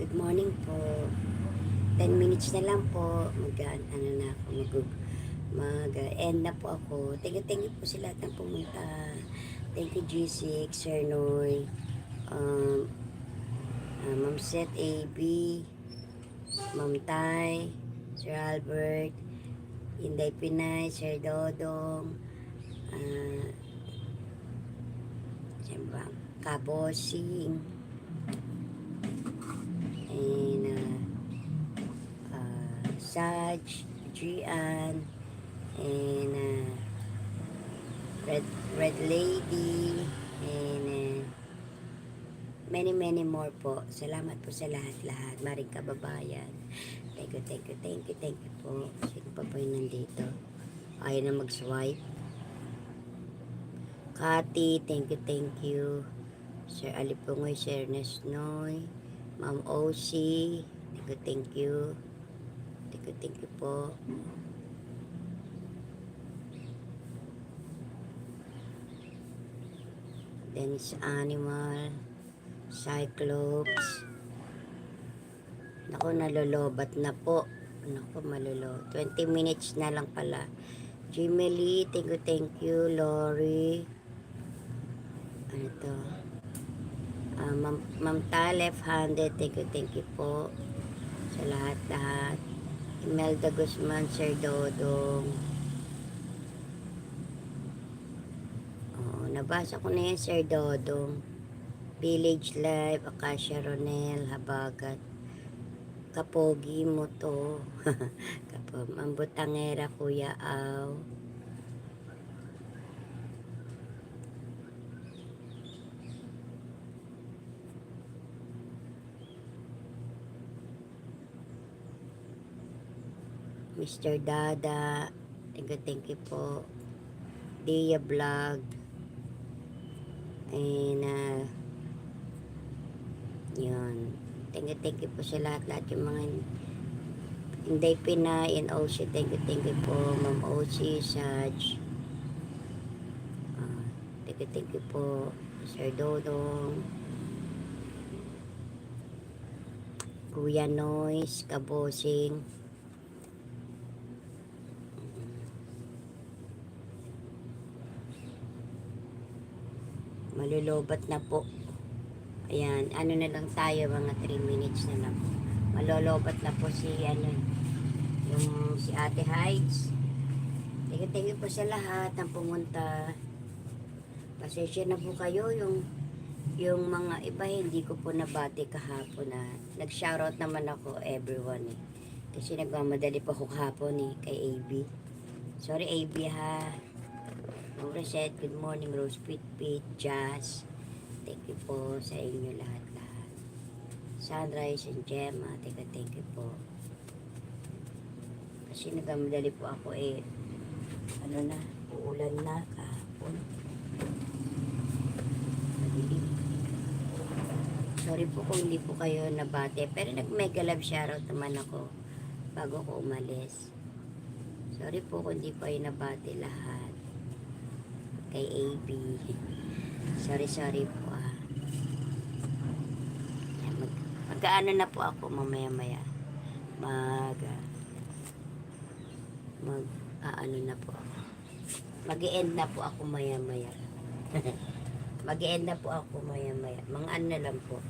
Good morning po. 10 minutes na lang po. Mag-end na po ako. Thank you po sa lahat ng pumunta. Thank you G6, Sir Noy, um, Ma'am Seth AB, Ma'am Tai, Sir Albert, Inday Pinay, Sir Dodong, siyempre, Kabosing, and Saj, Gian, and Red Lady, and many more po. Salamat po sa lahat-lahat. Maring kababayan. Thank you po. Sino pa po yung nandito? Ayaw na mag-swipe. Kati, thank you. Sir Alipungoy, Sir Ernest Noy, Ma'am OC, thank you. Thank you po. Dennis Animal, Cyclops. Naku, nalolobat na po. Naku, 20 minutes na lang pala. Jimmy Lee, thank you. Lori. Ano to? Ma'am Ta, left-handed, thank you po. Sa lahat-lahat. Imelda Guzman, Sir Dodong. Nabasa ko na yan, Sir Dodong. Village Life, Acacia Ronel, Habagat. Kapogi mo to. Mambutangera, Kuya Aw. Mr. Dada, thank you po. Dia Vlog, and yun, thank you po sa lahat yung mga Inday Pinay and OC, thank you po. Ma'am OC, Saj, thank you po. Sir Dodong, Kuya Noise, Kabosing, malulubat na po. Ayan, ano na lang tayo, mga 3 minutes na lang. Malulubat na po si yung si Ate Hides. Thank you po sa lahat ng pumunta. Pasensya na po kayo yung mga iba hindi ko po nabati kahapon na nag-shoutout naman ako everyone kasi nagmamadali po ako kahapon kay AB. Sorry AB ha. Reset, good morning, Rose Pit, Jazz. Thank you po sa inyo lahat-lahat. Sunrise and Gemma, thank you po. Kasi nagmamadali po ako uulan na kahapon. Madilim. Sorry po kung hindi po kayo nabate, pero nag-mega love shoutout naman ako bago ko umalis. Sorry po kung hindi po kayo nabate lahat. Kay AB. Sorry po Mag-ano na po ako mamaya-maya. Ano na po ako. Mag-e-end na po ako maya-maya. Mag-e-end na po ako maya-maya. Mga ano na lang po.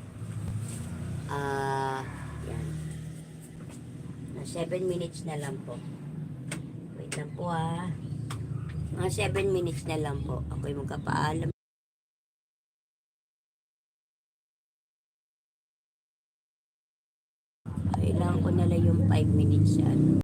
Yan. 7 minutes na lang po. Wait lang po mga 7 minutes na lang po. Ako'y magkapaalam